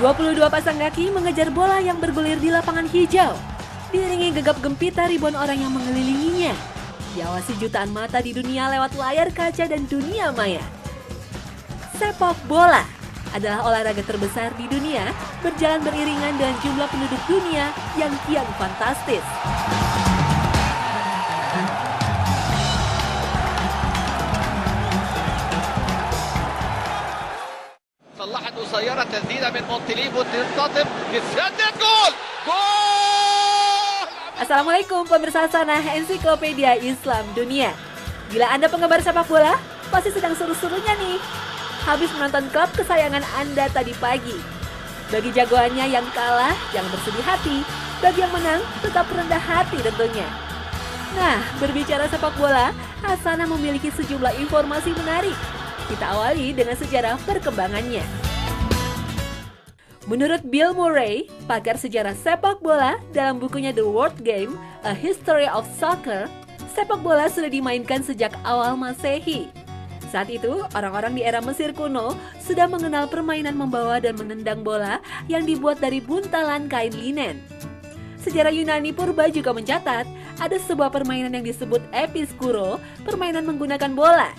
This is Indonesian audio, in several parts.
22 pasang kaki mengejar bola yang bergulir di lapangan hijau. Diiringi gegap gempita ribuan orang yang mengelilinginya. Diawasi jutaan mata di dunia lewat layar kaca dan dunia maya. Sepak bola adalah olahraga terbesar di dunia, berjalan beriringan dengan jumlah penduduk dunia yang kian fantastis. طلعت قصيرة تسديدة من مونتيليفو تنتظم تسدد جول جول. Assalamualaikum pemirsa Sanah Ensiklopedia Islam Dunia. Bila Anda penggemar sepak bola, pasti sedang seru-serunya nih. Habis menonton klub kesayangan Anda tadi pagi. Bagi jagoannya yang kalah, jangan bersedih hati. Bagi yang menang, tetap rendah hati tentunya. Nah, berbicara sepak bola, Hasanah memiliki sejumlah informasi menarik. Kita awali dengan sejarah perkembangannya. Menurut Bill Murray, pakar sejarah sepak bola, dalam bukunya The World Game, A History of Soccer, sepak bola sudah dimainkan sejak awal Masehi. Saat itu, orang-orang di era Mesir kuno sudah mengenal permainan membawa dan menendang bola yang dibuat dari buntalan kain linen. Sejarah Yunani purba juga mencatat ada sebuah permainan yang disebut episkuro, permainan menggunakan bola.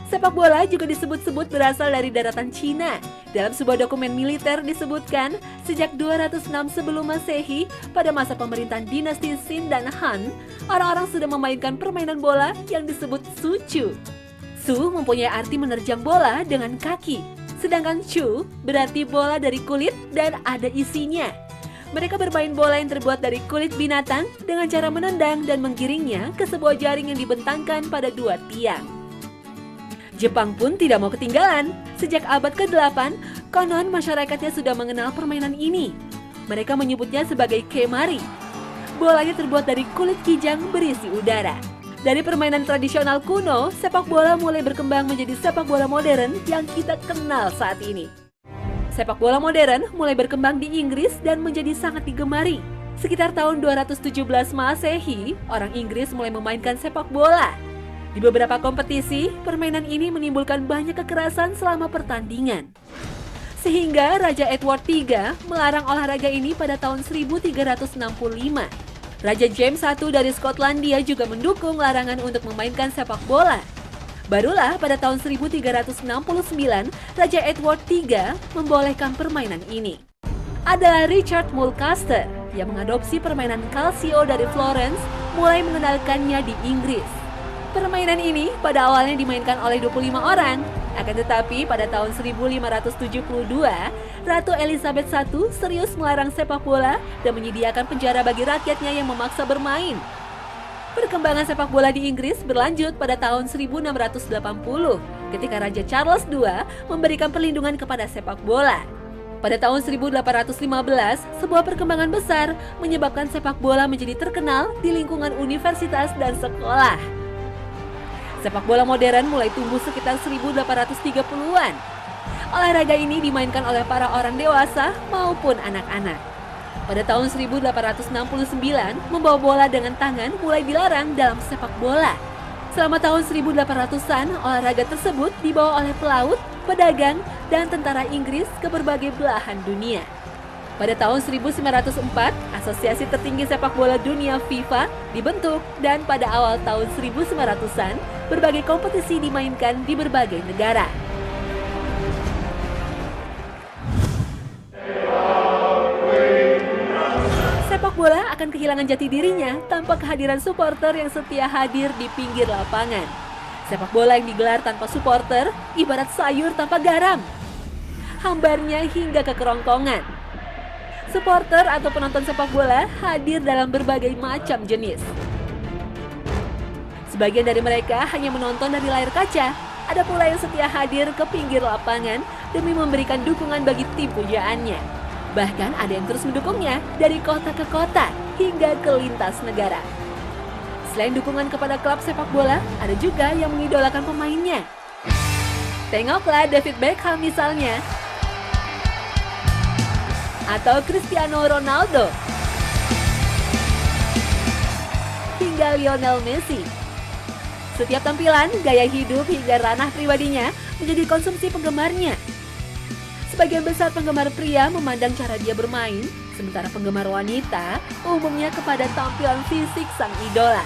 Sepak bola juga disebut-sebut berasal dari daratan Cina. Dalam sebuah dokumen militer disebutkan, sejak 206 sebelum Masehi, pada masa pemerintahan dinasti Qin dan Han, orang-orang sudah memainkan permainan bola yang disebut suchu. Su mempunyai arti menerjang bola dengan kaki, sedangkan chu berarti bola dari kulit dan ada isinya. Mereka bermain bola yang terbuat dari kulit binatang dengan cara menendang dan menggiringnya ke sebuah jaring yang dibentangkan pada dua tiang. Jepang pun tidak mau ketinggalan. Sejak abad ke-8, konon masyarakatnya sudah mengenal permainan ini. Mereka menyebutnya sebagai kemari. Bolanya terbuat dari kulit kijang berisi udara. Dari permainan tradisional kuno, sepak bola mulai berkembang menjadi sepak bola modern yang kita kenal saat ini. Sepak bola modern mulai berkembang di Inggris dan menjadi sangat digemari. Sekitar tahun 217 Masehi, orang Inggris mulai memainkan sepak bola. Di beberapa kompetisi, permainan ini menimbulkan banyak kekerasan selama pertandingan. Sehingga Raja Edward III melarang olahraga ini pada tahun 1365. Raja James I dari Skotlandia juga mendukung larangan untuk memainkan sepak bola. Barulah pada tahun 1369, Raja Edward III membolehkan permainan ini. Adalah Richard Mulcaster yang mengadopsi permainan calcio dari Florence, mulai mengenalkannya di Inggris. Permainan ini pada awalnya dimainkan oleh 25 orang. Akan tetapi pada tahun 1572, Ratu Elizabeth I serius melarang sepak bola dan menyediakan penjara bagi rakyatnya yang memaksa bermain. Perkembangan sepak bola di Inggris berlanjut pada tahun 1680 ketika Raja Charles II memberikan perlindungan kepada sepak bola. Pada tahun 1815, sebuah perkembangan besar menyebabkan sepak bola menjadi terkenal di lingkungan universitas dan sekolah. Sepak bola modern mulai tumbuh sekitar 1830-an. Olahraga ini dimainkan oleh para orang dewasa maupun anak-anak. Pada tahun 1869, membawa bola dengan tangan mulai dilarang dalam sepak bola. Selama tahun 1800-an, olahraga tersebut dibawa oleh pelaut, pedagang, dan tentara Inggris ke berbagai belahan dunia. Pada tahun 1904, Asosiasi Tertinggi Sepak Bola Dunia FIFA dibentuk dan pada awal tahun 1900-an, berbagai kompetisi dimainkan di berbagai negara. Sepak bola akan kehilangan jati dirinya tanpa kehadiran supporter yang setia hadir di pinggir lapangan. Sepak bola yang digelar tanpa supporter ibarat sayur tanpa garam. Hambarnya hingga ke kerongkongan. Supporter atau penonton sepak bola hadir dalam berbagai macam jenis. Sebagian dari mereka hanya menonton dari layar kaca. Ada pula yang setia hadir ke pinggir lapangan demi memberikan dukungan bagi tim pujaannya. Bahkan ada yang terus mendukungnya dari kota ke kota hingga ke lintas negara. Selain dukungan kepada klub sepak bola, ada juga yang mengidolakan pemainnya. Tengoklah David Beckham misalnya. Atau Cristiano Ronaldo, hingga Lionel Messi. Setiap tampilan, gaya hidup hingga ranah pribadinya menjadi konsumsi penggemarnya. Sebagian besar penggemar pria memandang cara dia bermain, sementara penggemar wanita umumnya kepada tampilan fisik sang idola.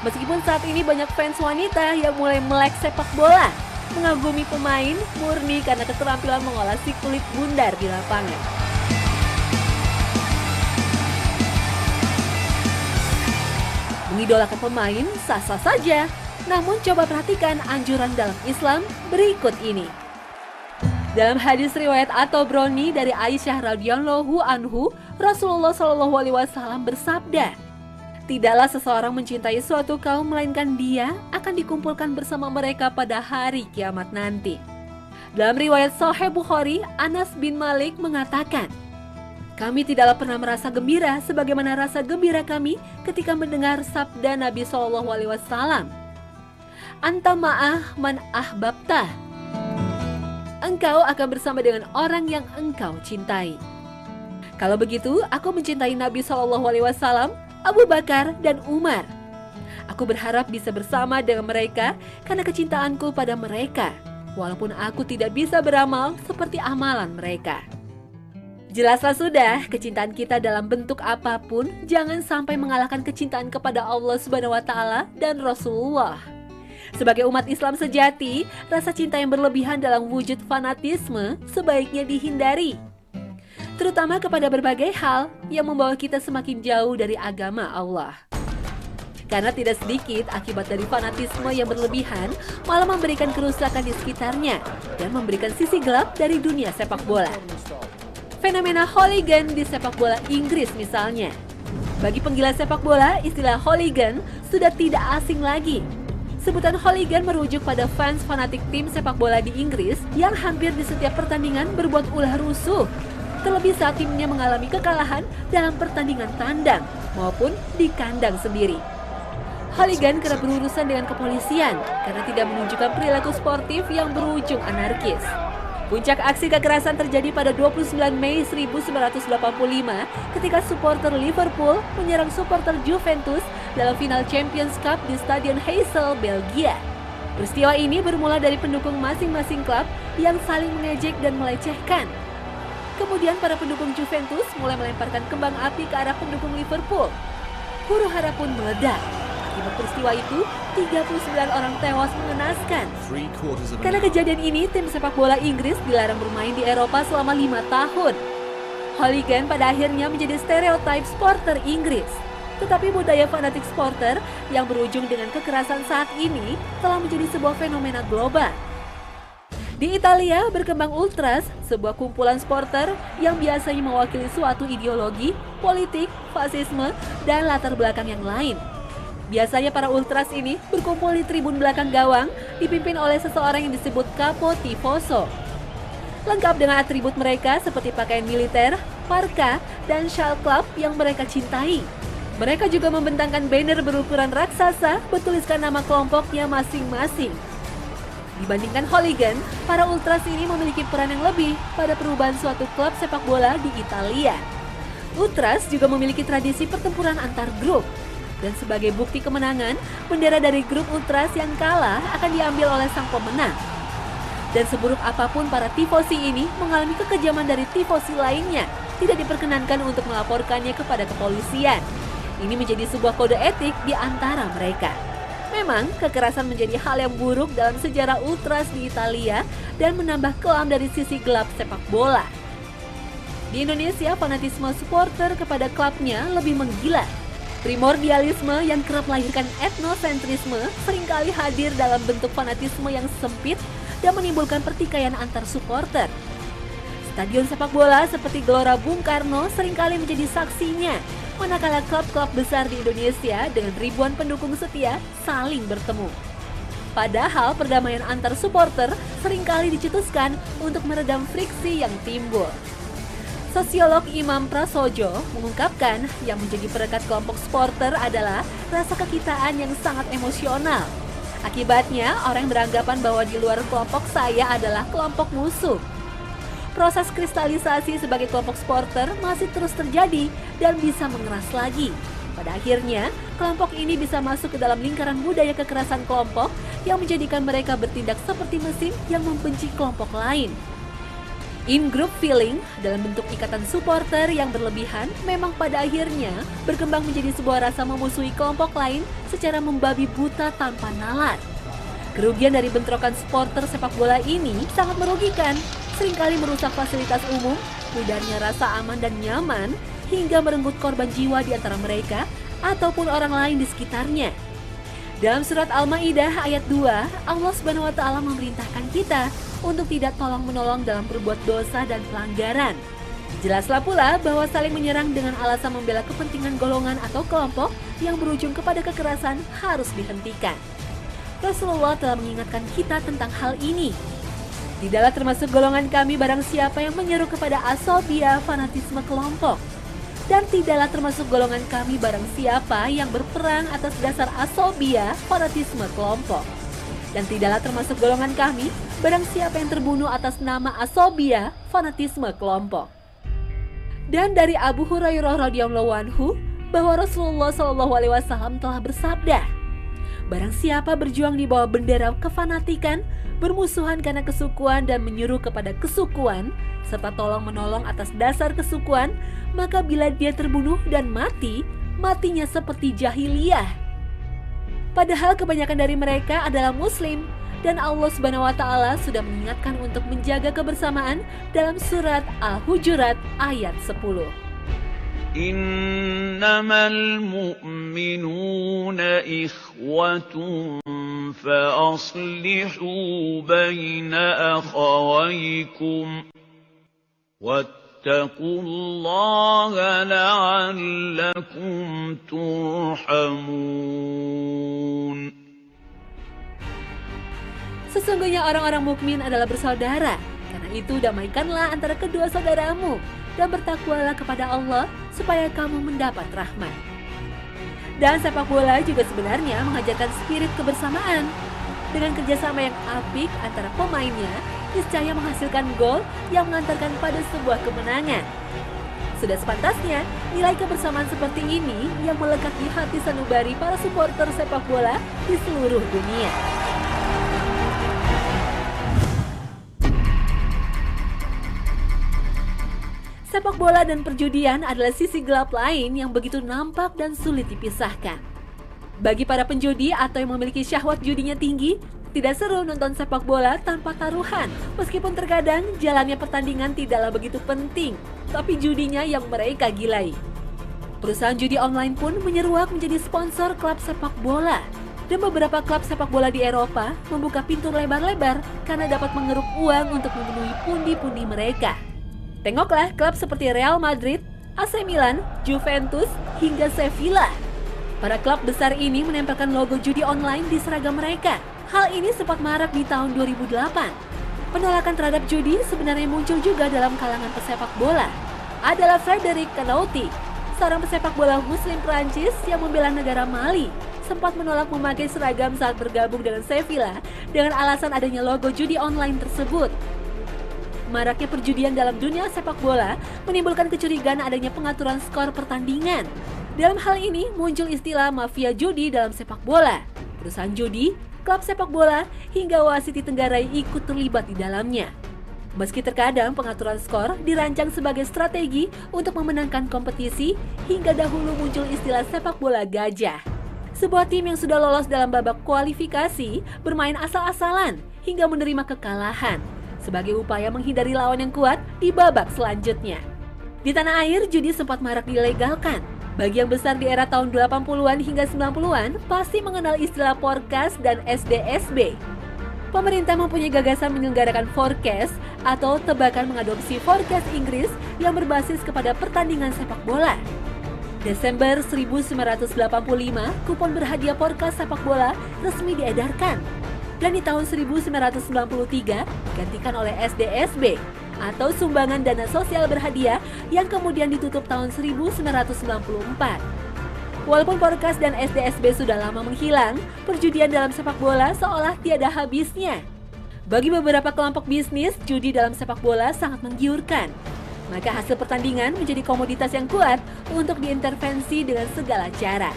Meskipun saat ini banyak fans wanita yang mulai melek sepak bola, mengagumi pemain murni karena keterampilan mengolah si kulit bundar di lapangan. Mengidolakan pemain sah-sah saja, namun coba perhatikan anjuran dalam Islam berikut ini. Dalam hadis riwayat At-Tabrani dari Aisyah radhiyallahu anhu, Rasulullah shallallahu alaihi wasallam bersabda, "Tidaklah seseorang mencintai suatu kaum melainkan dia akan dikumpulkan bersama mereka pada hari kiamat nanti." Dalam riwayat Sahih Bukhari, Anas bin Malik mengatakan, "Kami tidaklah pernah merasa gembira sebagaimana rasa gembira kami ketika mendengar sabda Nabi Shallallahu Alaihi Wasallam, Anta ma'ah man ahbabta." Engkau akan bersama dengan orang yang engkau cintai. Kalau begitu, aku mencintai Nabi Shallallahu Alaihi Wasallam, Abu Bakar dan Umar. Aku berharap bisa bersama dengan mereka karena kecintaanku pada mereka, walaupun aku tidak bisa beramal seperti amalan mereka. Jelaslah sudah, kecintaan kita dalam bentuk apapun jangan sampai mengalahkan kecintaan kepada Allah Subhanahu wa taala dan Rasulullah. Sebagai umat Islam sejati, rasa cinta yang berlebihan dalam wujud fanatisme sebaiknya dihindari, terutama kepada berbagai hal yang membawa kita semakin jauh dari agama Allah. Karena tidak sedikit akibat dari fanatisme yang berlebihan malah memberikan kerusakan di sekitarnya dan memberikan sisi gelap dari dunia sepak bola. Fenomena hooligan di sepak bola Inggris misalnya. Bagi penggila sepak bola, istilah hooligan sudah tidak asing lagi. Sebutan hooligan merujuk pada fans fanatik tim sepak bola di Inggris yang hampir di setiap pertandingan berbuat ulah rusuh, terlebih saat timnya mengalami kekalahan dalam pertandingan tandang maupun di kandang sendiri. Hooligan kerap berurusan dengan kepolisian karena tidak menunjukkan perilaku sportif yang berujung anarkis. Puncak aksi kekerasan terjadi pada 29 Mei 1985 ketika supporter Liverpool menyerang supporter Juventus dalam final Champions Cup di Stadion Heysel, Belgia. Peristiwa ini bermula dari pendukung masing-masing klub yang saling mengejek dan melecehkan. Kemudian para pendukung Juventus mulai melemparkan kembang api ke arah pendukung Liverpool. Huru-hara pun meledak. Akibat peristiwa itu, 39 orang tewas mengenaskan. Karena kejadian ini, tim sepak bola Inggris dilarang bermain di Eropa selama 5 tahun. Hooligan pada akhirnya menjadi stereotip supporter Inggris. Tetapi budaya fanatik supporter yang berujung dengan kekerasan saat ini telah menjadi sebuah fenomena global. Di Italia berkembang ultras, sebuah kumpulan supporter yang biasanya mewakili suatu ideologi, politik, fasisme, dan latar belakang yang lain. Biasanya para ultras ini berkumpul di tribun belakang gawang, dipimpin oleh seseorang yang disebut Capo Tifoso. Lengkap dengan atribut mereka seperti pakaian militer, parka, dan syal klub yang mereka cintai. Mereka juga membentangkan banner berukuran raksasa bertuliskan nama kelompoknya masing-masing. Dibandingkan hooligan, para ultras ini memiliki peran yang lebih pada perubahan suatu klub sepak bola di Italia. Ultras juga memiliki tradisi pertempuran antar grup. Dan sebagai bukti kemenangan, bendera dari grup ultras yang kalah akan diambil oleh sang pemenang. Dan seburuk apapun para tifosi ini mengalami kekejaman dari tifosi lainnya, tidak diperkenankan untuk melaporkannya kepada kepolisian. Ini menjadi sebuah kode etik di antara mereka. Memang, kekerasan menjadi hal yang buruk dalam sejarah ultras di Italia dan menambah kelam dari sisi gelap sepak bola. Di Indonesia, fanatisme supporter kepada klubnya lebih menggila. Primordialisme yang kerap melahirkan etnosentrisme seringkali hadir dalam bentuk fanatisme yang sempit dan menimbulkan pertikaian antar supporter. Stadion sepak bola seperti Gelora Bung Karno seringkali menjadi saksinya, manakala klub-klub besar di Indonesia dengan ribuan pendukung setia saling bertemu. Padahal perdamaian antar supporter seringkali dicetuskan untuk meredam friksi yang timbul. Sosiolog Imam Prasojo mengungkapkan yang menjadi perekat kelompok supporter adalah rasa kekitaan yang sangat emosional. Akibatnya, orang beranggapan bahwa di luar kelompok saya adalah kelompok musuh. Proses kristalisasi sebagai kelompok supporter masih terus terjadi dan bisa mengeras lagi. Pada akhirnya, kelompok ini bisa masuk ke dalam lingkaran budaya kekerasan kelompok yang menjadikan mereka bertindak seperti mesin yang membenci kelompok lain. In-group feeling dalam bentuk ikatan supporter yang berlebihan memang pada akhirnya berkembang menjadi sebuah rasa memusuhi kelompok lain secara membabi buta tanpa nalar. Kerugian dari bentrokan supporter sepak bola ini sangat merugikan, seringkali merusak fasilitas umum, pudarnya rasa aman dan nyaman, hingga merenggut korban jiwa di antara mereka ataupun orang lain di sekitarnya. Dalam surat Al-Maidah ayat 2, Allah Subhanahu wa taala memerintahkan kita untuk tidak tolong-menolong dalam berbuat dosa dan pelanggaran. Jelaslah pula bahwa saling menyerang dengan alasan membela kepentingan golongan atau kelompok yang berujung kepada kekerasan harus dihentikan. Rasulullah telah mengingatkan kita tentang hal ini. Tidaklah termasuk golongan kami barang siapa yang menyeru kepada asobia, fanatisme kelompok. Dan tidaklah termasuk golongan kami barang siapa yang berperang atas dasar asobia, fanatisme kelompok. Dan tidaklah termasuk golongan kami barang siapa yang terbunuh atas nama asobia, fanatisme kelompok. Dan dari Abu Hurairah radhiyallahu anhu bahwa Rasulullah SAW telah bersabda, barang siapa berjuang di bawah bendera kefanatikan, bermusuhan karena kesukuan dan menyuruh kepada kesukuan, serta tolong-menolong atas dasar kesukuan, maka bila dia terbunuh dan mati, matinya seperti jahiliyah. Padahal kebanyakan dari mereka adalah muslim, dan Allah Subhanahu wa taala sudah mengingatkan untuk menjaga kebersamaan dalam surat Al-Hujurat ayat 10. Innamal mu'minuna ikhwatun fa aslihu baina akhawaykum wattaqullaha la'allakum turhamun. Sesungguhnya orang-orang mukmin adalah bersaudara. Karena itu damaikanlah antara kedua saudaramu dan bertakwalah kepada Allah supaya kamu mendapat rahmat. Dan sepak bola juga sebenarnya mengajarkan spirit kebersamaan. Dengan kerjasama yang apik antara pemainnya, niscaya menghasilkan gol yang mengantarkan pada sebuah kemenangan. Sudah sepantasnya nilai kebersamaan seperti ini yang melekat di hati sanubari para supporter sepak bola di seluruh dunia. Sepak bola dan perjudian adalah sisi gelap lain yang begitu nampak dan sulit dipisahkan. Bagi para penjudi atau yang memiliki syahwat judinya tinggi, tidak seru nonton sepak bola tanpa taruhan. Meskipun terkadang jalannya pertandingan tidaklah begitu penting, tapi judinya yang mereka gilai. Perusahaan judi online pun menyeruak menjadi sponsor klub sepak bola. Dan beberapa klub sepak bola di Eropa membuka pintu lebar-lebar karena dapat mengeruk uang untuk memenuhi pundi-pundi mereka. Tengoklah klub seperti Real Madrid, AC Milan, Juventus, hingga Sevilla. Para klub besar ini menempelkan logo judi online di seragam mereka. Hal ini sempat marak di tahun 2008. Penolakan terhadap judi sebenarnya muncul juga dalam kalangan pesepak bola. Adalah Frédéric Canouty, seorang pesepak bola muslim Prancis yang membela negara Mali, sempat menolak memakai seragam saat bergabung dengan Sevilla dengan alasan adanya logo judi online tersebut. Maraknya perjudian dalam dunia sepak bola menimbulkan kecurigaan adanya pengaturan skor pertandingan. Dalam hal ini muncul istilah mafia judi dalam sepak bola. Perusahaan judi, klub sepak bola, hingga wasit di Tenggarai ikut terlibat di dalamnya. Meski terkadang pengaturan skor dirancang sebagai strategi untuk memenangkan kompetisi, hingga dahulu muncul istilah sepak bola gajah. Sebuah tim yang sudah lolos dalam babak kualifikasi bermain asal-asalan hingga menerima kekalahan sebagai upaya menghindari lawan yang kuat di babak selanjutnya. Di tanah air, judi sempat marak dilegalkan. Bagi yang besar di era tahun 80-an hingga 90-an, pasti mengenal istilah forecast dan SDSB. Pemerintah mempunyai gagasan menyelenggarakan forecast atau tebakan mengadopsi forecast Inggris yang berbasis kepada pertandingan sepak bola. Desember 1985, kupon berhadiah forecast sepak bola resmi diedarkan. Dan di tahun 1993 digantikan oleh SDSB atau sumbangan dana sosial berhadiah yang kemudian ditutup tahun 1994. Walaupun forecast dan SDSB sudah lama menghilang, perjudian dalam sepak bola seolah tiada habisnya. Bagi beberapa kelompok bisnis, judi dalam sepak bola sangat menggiurkan. Maka hasil pertandingan menjadi komoditas yang kuat untuk diintervensi dengan segala cara.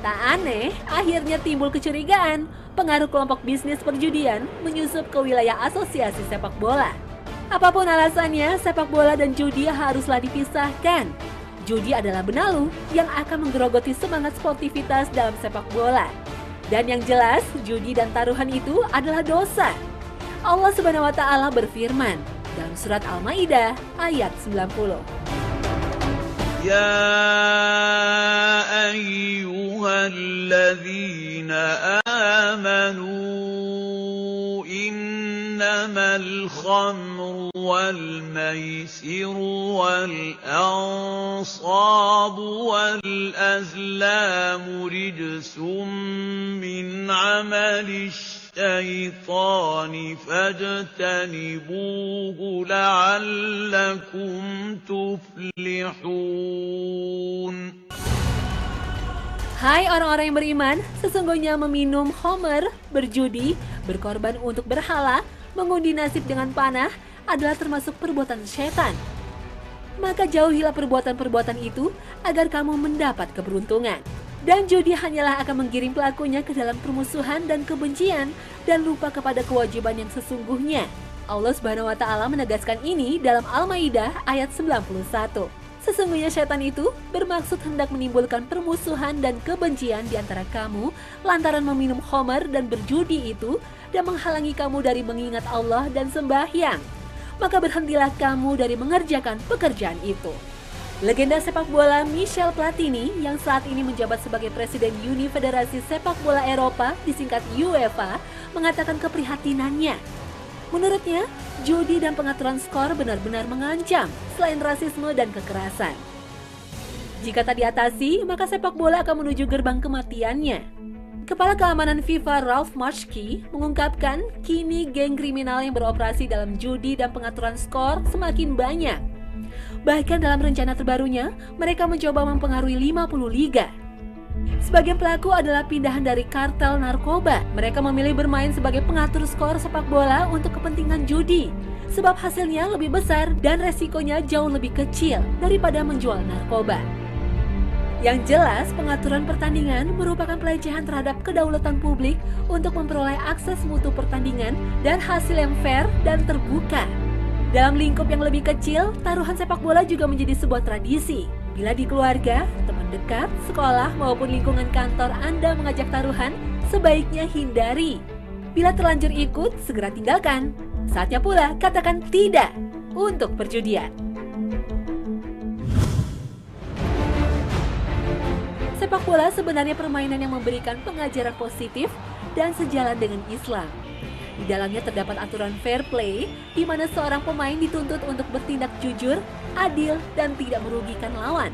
Tak aneh, akhirnya timbul kecurigaan pengaruh kelompok bisnis perjudian menyusup ke wilayah asosiasi sepak bola. Apapun alasannya, sepak bola dan judi haruslah dipisahkan. Judi adalah benalu yang akan menggerogoti semangat sportivitas dalam sepak bola. Dan yang jelas, judi dan taruhan itu adalah dosa. Allah Subhanahu wa Ta'ala berfirman dalam surat Al-Maidah ayat 90. Ya ayyuhalladzina amanu innamal khamru wal maisiru wal ansabu wal azlamu rijsum min amali الشيطان فاجتنبوه لعلكم تفلحون. Hai orang-orang yang beriman, sesungguhnya meminum khamr, berjudi, berkorban untuk berhala, mengundi nasib dengan panah adalah termasuk perbuatan syaitan. Maka jauhilah perbuatan-perbuatan itu agar kamu mendapat keberuntungan. Dan judi hanyalah akan menggiring pelakunya ke dalam permusuhan dan kebencian dan lupa kepada kewajiban yang sesungguhnya. Allah Subhanahu wa Ta'ala menegaskan ini dalam Al-Maidah ayat 91. Sesungguhnya syaitan itu bermaksud hendak menimbulkan permusuhan dan kebencian di antara kamu lantaran meminum khamar dan berjudi itu dan menghalangi kamu dari mengingat Allah dan sembahyang. Maka berhentilah kamu dari mengerjakan pekerjaan itu. Legenda sepak bola Michel Platini yang saat ini menjabat sebagai Presiden Uni Federasi Sepak Bola Eropa disingkat UEFA mengatakan keprihatinannya. Menurutnya, judi dan pengaturan skor benar-benar mengancam selain rasisme dan kekerasan. Jika tak diatasi, maka sepak bola akan menuju gerbang kematiannya. Kepala Keamanan FIFA Ralf Maschke mengungkapkan kini geng kriminal yang beroperasi dalam judi dan pengaturan skor semakin banyak. Bahkan dalam rencana terbarunya, mereka mencoba mempengaruhi 50 liga. Sebagian pelaku adalah pindahan dari kartel narkoba. Mereka memilih bermain sebagai pengatur skor sepak bola untuk kepentingan judi. Sebab hasilnya lebih besar dan resikonya jauh lebih kecil daripada menjual narkoba. Yang jelas, pengaturan pertandingan merupakan pelecehan terhadap kedaulatan publik untuk memperoleh akses mutu pertandingan dan hasil yang fair dan terbuka. Dalam lingkup yang lebih kecil, taruhan sepak bola juga menjadi sebuah tradisi. Bila di keluarga, teman dekat, sekolah maupun lingkungan kantor Anda mengajak taruhan, sebaiknya hindari. Bila terlanjur ikut, segera tinggalkan. Saatnya pula katakan tidak untuk perjudian. Sepak bola sebenarnya permainan yang memberikan pengajaran positif dan sejalan dengan Islam. Di dalamnya terdapat aturan fair play, di mana seorang pemain dituntut untuk bertindak jujur, adil, dan tidak merugikan lawan.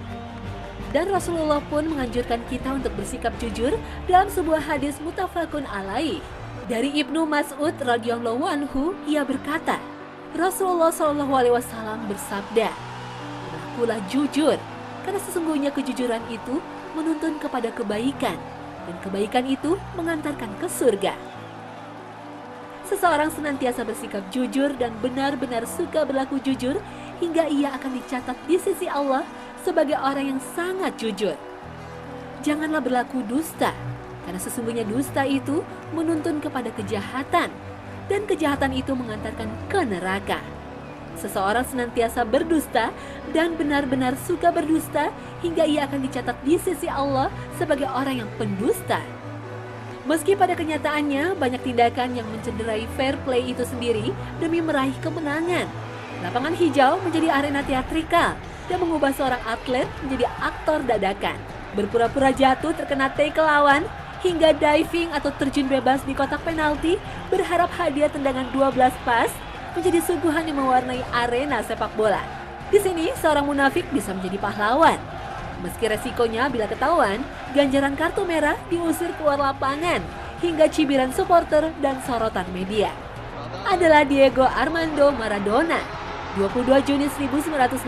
Dan Rasulullah pun menganjurkan kita untuk bersikap jujur dalam sebuah hadis muttafaqun alaih. Dari Ibnu Mas'ud radhiyallahu anhu, ia berkata, Rasulullah SAW bersabda, "Berlakulah jujur, karena sesungguhnya kejujuran itu menuntun kepada kebaikan, dan kebaikan itu mengantarkan ke surga." Seseorang senantiasa bersikap jujur dan benar-benar suka berlaku jujur hingga ia akan dicatat di sisi Allah sebagai orang yang sangat jujur. Janganlah berlaku dusta, karena sesungguhnya dusta itu menuntun kepada kejahatan, dan kejahatan itu mengantarkan ke neraka. Seseorang senantiasa berdusta dan benar-benar suka berdusta hingga ia akan dicatat di sisi Allah sebagai orang yang pendusta. Meski pada kenyataannya banyak tindakan yang mencederai fair play itu sendiri demi meraih kemenangan. Lapangan hijau menjadi arena teatrikal dan mengubah seorang atlet menjadi aktor dadakan. Berpura-pura jatuh terkena tackle lawan hingga diving atau terjun bebas di kotak penalti berharap hadiah tendangan 12 pas menjadi suguhan yang mewarnai arena sepak bola. Di sini seorang munafik bisa menjadi pahlawan. Meski resikonya bila ketahuan, ganjaran kartu merah diusir keluar lapangan hingga cibiran supporter dan sorotan media. Adalah Diego Armando Maradona. 22 Juni 1986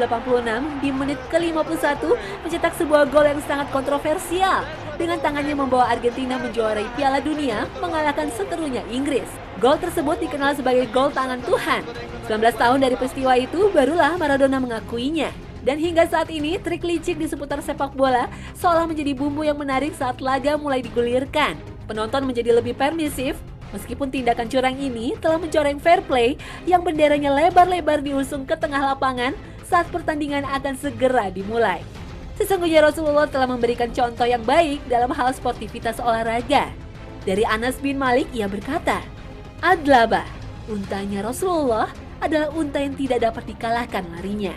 di menit ke-51 mencetak sebuah gol yang sangat kontroversial. Dengan tangannya membawa Argentina menjuarai Piala Dunia mengalahkan seterunya Inggris. Gol tersebut dikenal sebagai gol tangan Tuhan. 19 tahun dari peristiwa itu barulah Maradona mengakuinya. Dan hingga saat ini, trik licik di seputar sepak bola seolah menjadi bumbu yang menarik saat laga mulai digulirkan. Penonton menjadi lebih permisif, Meskipun tindakan curang ini telah mencoreng fair play yang benderanya lebar-lebar diusung ke tengah lapangan saat pertandingan akan segera dimulai. Sesungguhnya Rasulullah telah memberikan contoh yang baik dalam hal sportivitas olahraga. Dari Anas bin Malik ia berkata, "Adlaba, untanya Rasulullah adalah unta yang tidak dapat dikalahkan larinya."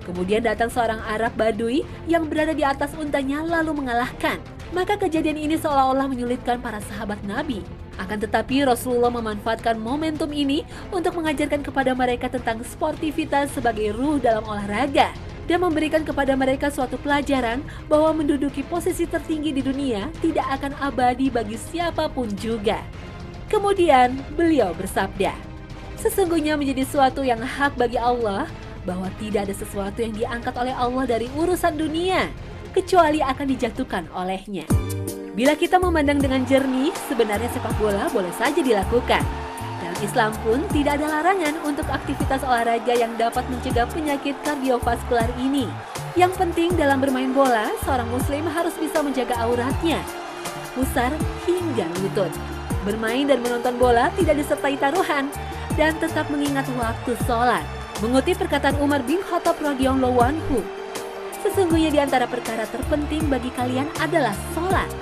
Kemudian datang seorang Arab Badui yang berada di atas untanya lalu mengalahkan. Maka kejadian ini seolah-olah menyulitkan para sahabat Nabi. Akan tetapi Rasulullah memanfaatkan momentum ini untuk mengajarkan kepada mereka tentang sportivitas sebagai ruh dalam olahraga dan memberikan kepada mereka suatu pelajaran bahwa menduduki posisi tertinggi di dunia tidak akan abadi bagi siapapun juga. Kemudian beliau bersabda, "Sesungguhnya menjadi suatu yang hak bagi Allah bahwa tidak ada sesuatu yang diangkat oleh Allah dari urusan dunia kecuali akan dijatuhkan olehnya." Bila kita memandang dengan jernih, sebenarnya sepak bola boleh saja dilakukan. Dalam Islam pun tidak ada larangan untuk aktivitas olahraga yang dapat mencegah penyakit kardiovaskular ini. Yang penting dalam bermain bola, seorang muslim harus bisa menjaga auratnya, pusar hingga lutut. Bermain dan menonton bola tidak disertai taruhan dan tetap mengingat waktu sholat. Mengutip perkataan Umar bin Khattab radhiyallahu anhu, "Sesungguhnya di antara perkara terpenting bagi kalian adalah sholat.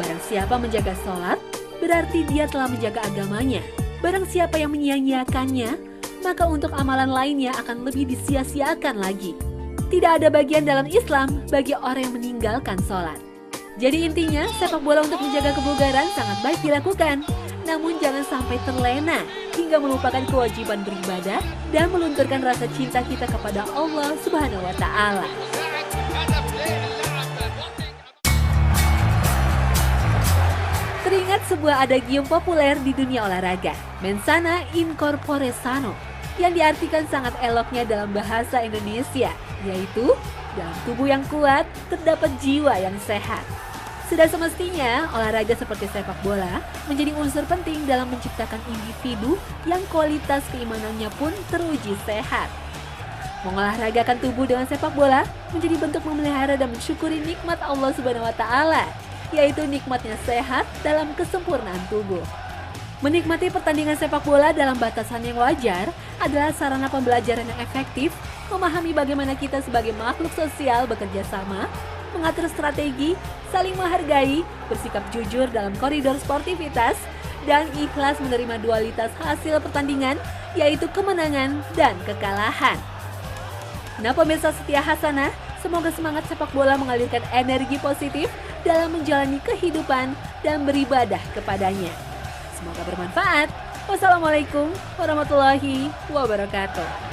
Barang siapa menjaga sholat, berarti dia telah menjaga agamanya. Barang siapa yang menyia-nyiakannya, maka untuk amalan lainnya akan lebih disia-siakan lagi. Tidak ada bagian dalam Islam bagi orang yang meninggalkan sholat." Jadi intinya, sepak bola untuk menjaga kebugaran sangat baik dilakukan. Namun jangan sampai terlena hingga melupakan kewajiban beribadah dan melunturkan rasa cinta kita kepada Allah Subhanahu wa Ta'ala. Teringat sebuah adagium populer di dunia olahraga, mensana in corpore sano, yang diartikan sangat eloknya dalam bahasa Indonesia, yaitu dalam tubuh yang kuat terdapat jiwa yang sehat. Sudah semestinya olahraga seperti sepak bola menjadi unsur penting dalam menciptakan individu yang kualitas keimanannya pun teruji sehat. Mengolahragakan tubuh dengan sepak bola menjadi bentuk memelihara dan mensyukuri nikmat Allah Subhanahu wa Ta'ala, yaitu nikmatnya sehat dalam kesempurnaan tubuh. Menikmati pertandingan sepak bola dalam batasan yang wajar adalah sarana pembelajaran yang efektif, memahami bagaimana kita sebagai makhluk sosial bekerja sama, mengatur strategi, saling menghargai, bersikap jujur dalam koridor sportivitas, dan ikhlas menerima dualitas hasil pertandingan, yaitu kemenangan dan kekalahan. Nah pemirsa setia Hasanah, semoga semangat sepak bola mengalirkan energi positif dalam menjalani kehidupan dan beribadah kepadanya. Semoga bermanfaat. Wassalamualaikum warahmatullahi wabarakatuh.